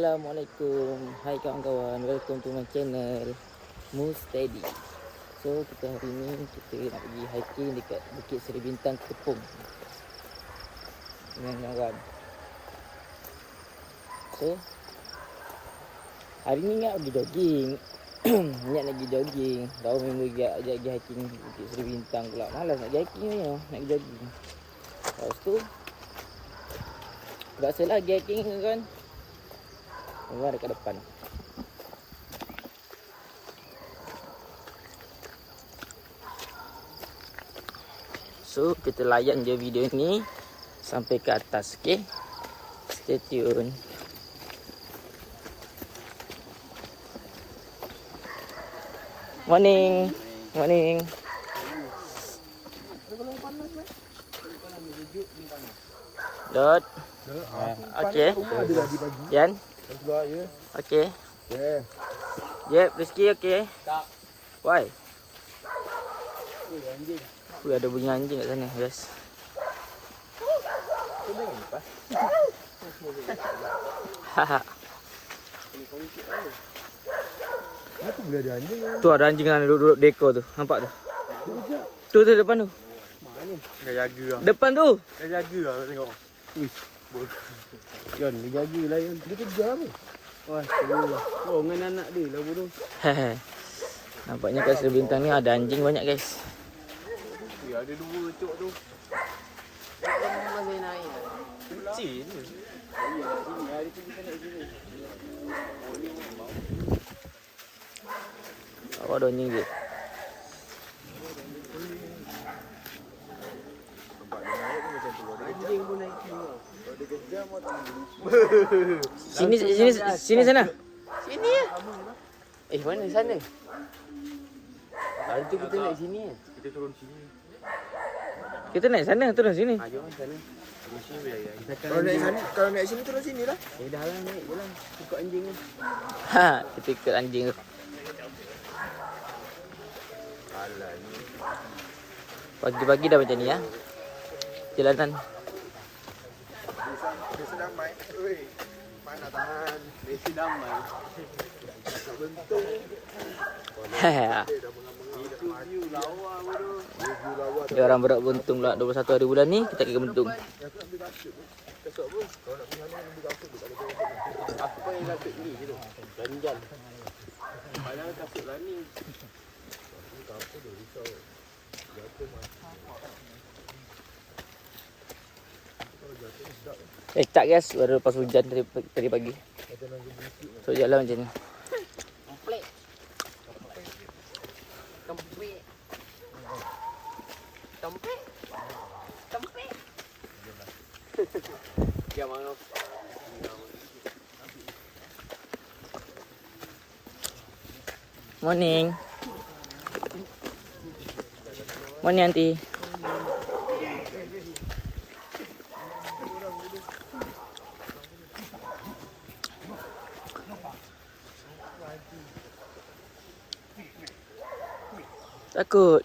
Assalamualaikum. Hai kawan-kawan, welcome to my channel Move Steady. So kita hari ni kita nak pergi hiking dekat Bukit Seri Bintang Tepung dengan kawan. So hari ni ingat pergi jogging. Ingat nak pergi jogging. Tahu member ajak pergi hiking Bukit Seri Bintang pula. Malas nak pergi hiking ni, nak pergi jogging. Lepas tu terpaksalah pergi hiking kan. Orang dekat depan. So kita layan je video ni sampai ke atas, okey? Stay tune. Morning. Morning. Dot. Okey. Yan. Okey. Jep, Rizky okey. Tak. Why? Anjing. Ada bunyi anjing kat sana, guys. Haha. Kenapa boleh ada anjing? Tu ada anjing yang duduk dekor tu. Nampak tu? Tu depan tu. Mana? Dia jaga lah. Depan tu. Dia jaga lah tengok. John, dia jaga lah John. Dia kejar apa? Wah, oh, dengan anak dia lah bodoh. Nampaknya kat Seri Bintang ni ada anjing banyak, guys. Ya, ada dua cok tu. Masih naik. Kecil je. Ya, sini. Hari tu kita naik sini. Oh, ada anjing je. Anjing pun naik tengok. Kalau dia kejar macam Sini sana. Sini ya. Mana sana? hari tu kita naik sini kan. Kita turun sini. Kita naik sana, turun sini. Jom sana. Turun sini ya. Kalau naik sini turun sini lah. Dah lah naik je lah. Ikut anjing kan. Kita ikut anjing tu. Alah ni. Pagi-pagi dah macam ni ya. Jalanan. Desa damai. Oi. Mana tahan. Desa damai. Tak bentuk. Itu view lawa bodoh. View lawa. Dia orang berak buntung pula 21 hari bulan ni kita ke buntung. Kasut pun. Kalau nak pergi sana ambil kasut tu tak ada. Apa yang kasut ni tu? Ganjal. Padahal kasut lah ni. Apa tu risau. Jatuh mah. Tak guys, baru lepas hujan tadi pagi. So jalan macam ni. Tempe. Dia mana? Morning. Morning auntie. Takut.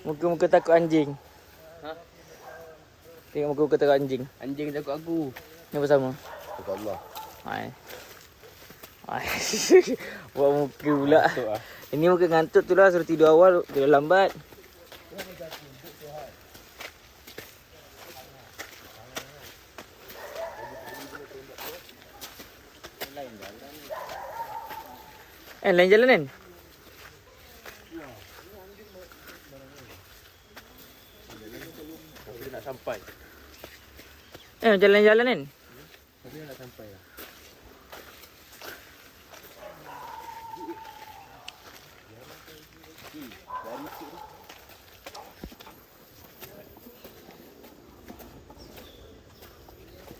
Muka-muka takut anjing. Tengok muka-muka takut anjing. Anjing takut aku. Ni bersama. Takut Allah. Hai. Buat muka pula. Ini muka ngantuk tu lah, suruh tidur awal, tidur lambat. Lain jalan kan? Tapi nak sampai. Jalan-jalan kan? Tapi nak sampai lah.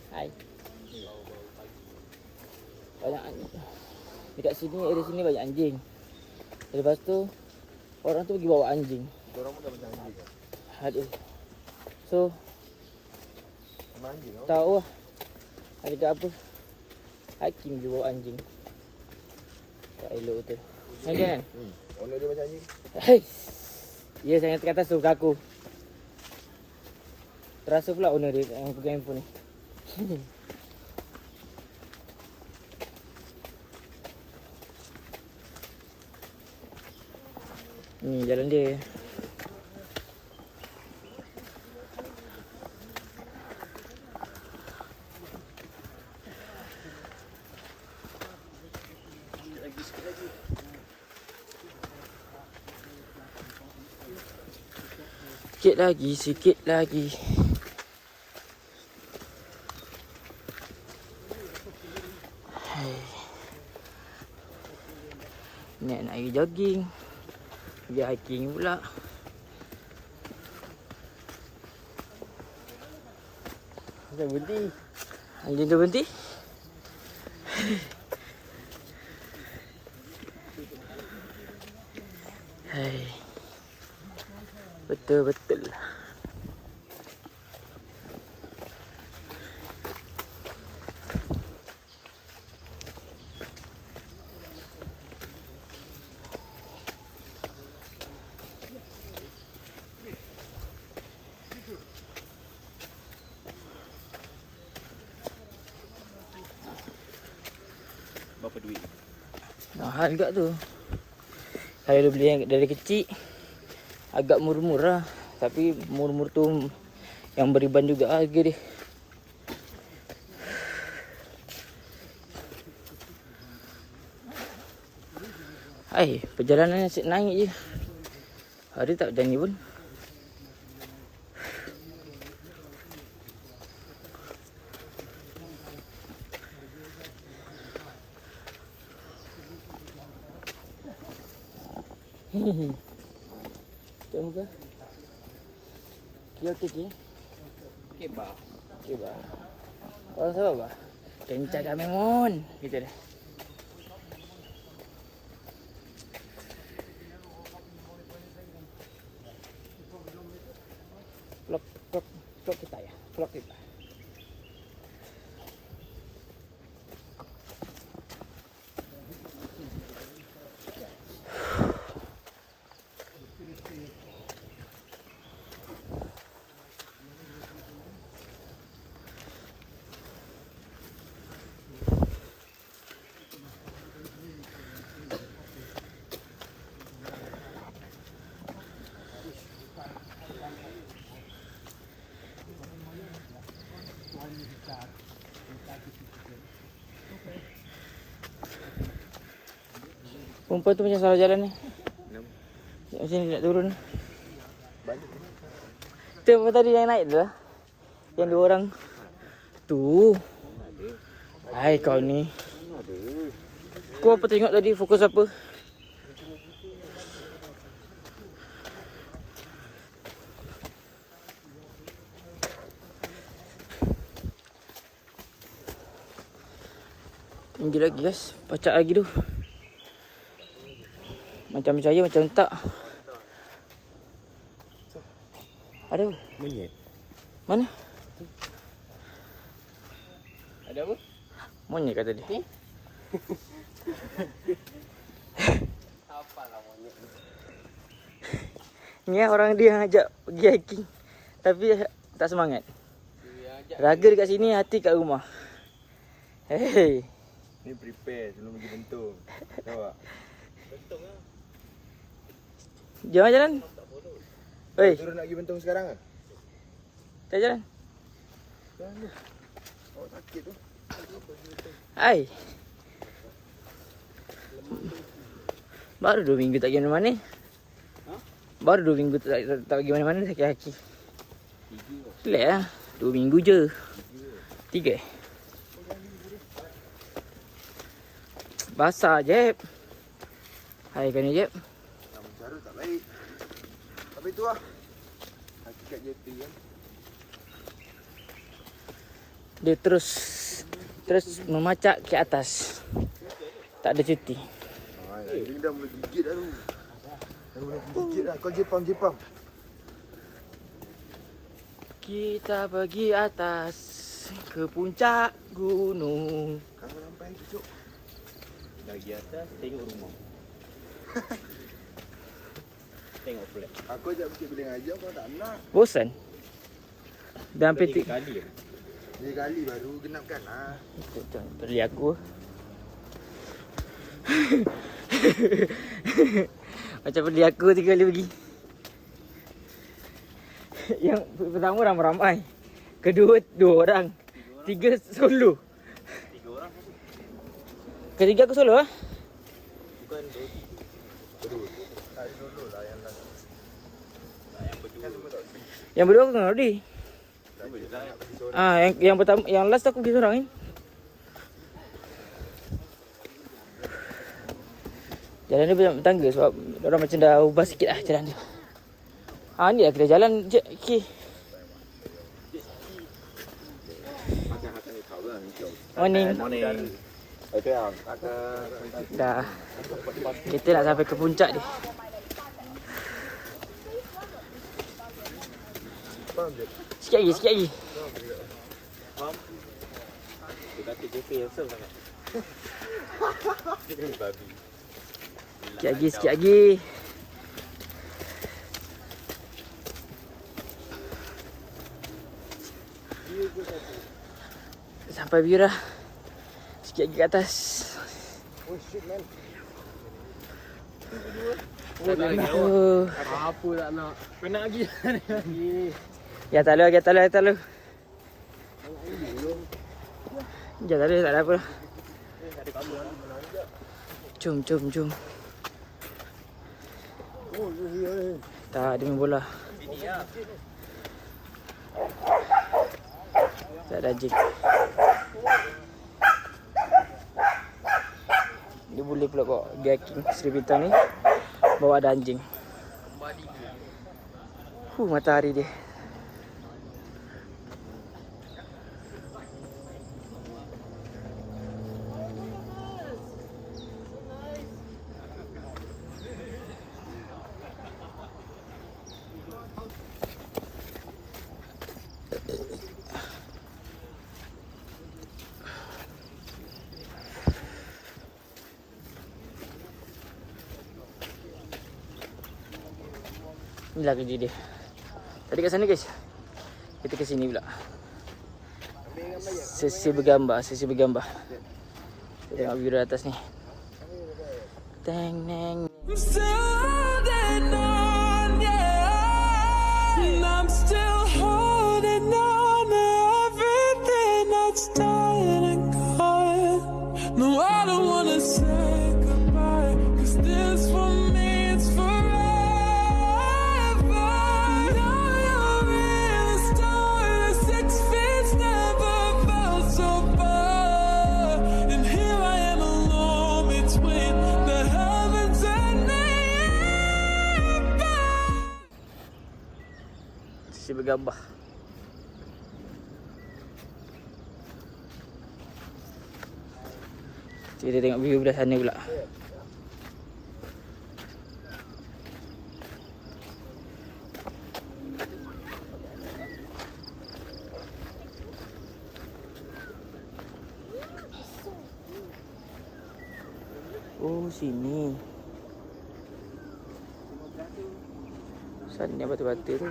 Hai. Banyak anjing. Dekat sini, area sini banyak anjing. Lepas tu orang tu pergi bawa anjing. Orang pun dah macam anjing. Aduh. So Sama anjing tau. tahu lah. Ada kat apa? Hakim je bawa anjing. Tak elok betul. Kan? Owner dia macam ni. Hei. Ya, saya kata suka aku. Terasa pula owner dia yang pegang handphone ni. Ni jalan dia. Sikit lagi. Hai. Nak pergi jogging. Pergi hiking pula. Dah berhenti. Anjing tu berhenti. Hai. Betul. Berapa duit? Mahal juga tu. Saya dah beli yang dari kecil. Agak murah-murah. Tapi murah-murah tu yang beriban juga harga dia. Hai, perjalanan asyik naik je. Hari tak berani pun. Tengok ke? Okey. Okey, bah. Okey bah. Orang siapa bah? Kencang kami mon. Gitu deh. Vlog kita ya. Vlog kita. Perempuan tu macam salah jalan ni. Kat sini nak turun. Balik. Tu apa tadi yang naik tu lah? Yang dua orang. Tu. Hai kau ni. Kau apa tengok tadi? Fokus apa? Tinggi lagi guys. Pacak lagi tu. Macam percaya macam tak. Ada apa? Monyet. Mana? Ada apa? Monyet kata dia. Apalah monyet ni. Ni orang dia yang ajak pergi hiking. Tapi tak semangat. Raga dekat sini, hati kat rumah. Hei. Ni prepare sebelum pergi bentung. Tahu tak? Bentung lah. Jom jalan. Oi, Turun nak pergi bentung sekarang kan? tak jalan. Jalan tu. Awak sakit tu. Hai. Baru 2 minggu tak pergi mana-mana. Baru 2 minggu tak pergi mana-mana sakit kaki. Relax lah. 2 minggu je. 3 Basah Jeb. Hai kan Jeb. Nama cara tak baik. Tapi tu lah. Hakikat JP kan. Dia terus memacak ke atas. Tak ada cuti. Ini dah mulai gigit dah tu. Dah mulai gigit dah. Kau Jepang. Kita pergi atas ke puncak gunung. Kalau sampai tu cuk. Lagi atas tengok rumah. Tengok flat. Aku ajak pergi beli ngaji kau tak nak. Bosan. Dah hampir 3 kali. 3 kali baru genapkan ah. Beli aku. Macam beli aku 3 kali pergi. Yang pertama ramai-ramai. Kedua 2 orang. 3 solo. 3 orang. Ketiga aku solo ah. Bukan berdua. Tak solo lah yang last. Yang berdua. Yang berdua aku dengan Rodi. Yang pertama, yang last tu aku pergi seorang kan. Jalan ni banyak tangga sebab orang macam dah ubah sikit lah jalan tu. Ni lah kita jalan je. Okay. Morning. Dah. Kita nak sampai ke puncak ni. Sikit lagi. Dia kata JP yang serve sangat. Babi. Sikit lagi. Sampai Bira. Sikit lagi ke atas. Oh shit man. Apa tak nak? Penat lagi. Ya tak lalu. Ya tak ada apa. Jom. Tak ada main bola. Tak ada anjing. Dia boleh pula bawa hiking Sri Bintang ni. Bawa ada anjing. Matahari dia. Inilah kerja dia. Tadi kat sana guys. Kita ke sini pula. Sesi bergambar. Kita tengok view dari atas ni. Teng neng. Sesi bergambar. Kita tengok view belah sana pula. Oh sini. Sana batu-batu tu.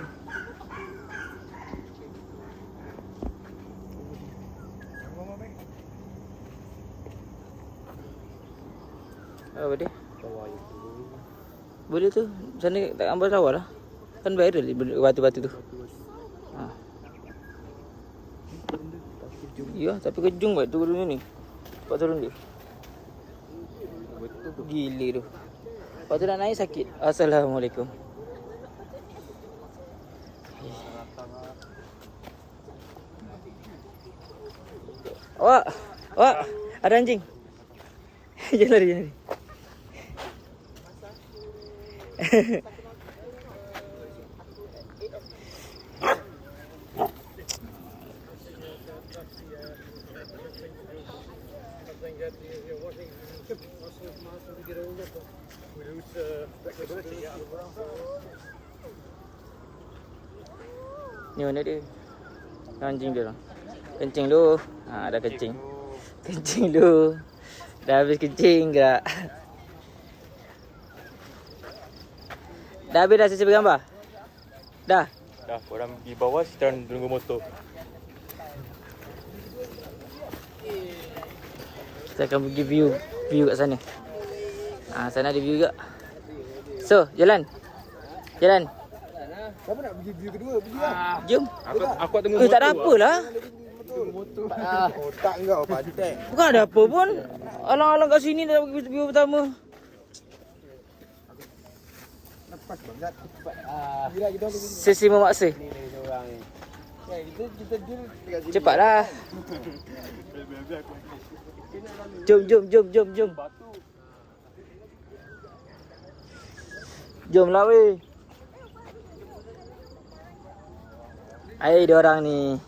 Apa dia? Boleh tu. Sana tak gambar sawah lah. Kan viral batu-batu tu. Ya, tapi kejung buat turun ni. Cepat turun dia. Gila tu. Lepas tu nak naik sakit. Assalamualaikum. Wak, ada anjing. Jangan lari. Ni mana dia? Anjing dia orang. Kencing dulu. Dah kencing. Kencing dulu. Dah habis kencing ke tak? Dah habis dah sesi bergambar? Dah? Dah, korang pergi bawah, kita orang tunggu motor. Kita akan pergi view kat sana. Sana ada view juga. So, jalan. Siapa nak pergi view kedua? Pergi lah. Jom. Aku tunggu motor. Tak ada apa lah. Otak kau pantai. Bukan ada apa pun. Alang-alang kat sini dah pergi view pertama. Lepas banget. Gila kita pergi. Sesi memaksa. Ya, kita deal dekat sini. Cepatlah. Jom. Jom lah weh. Hai dia orang ni.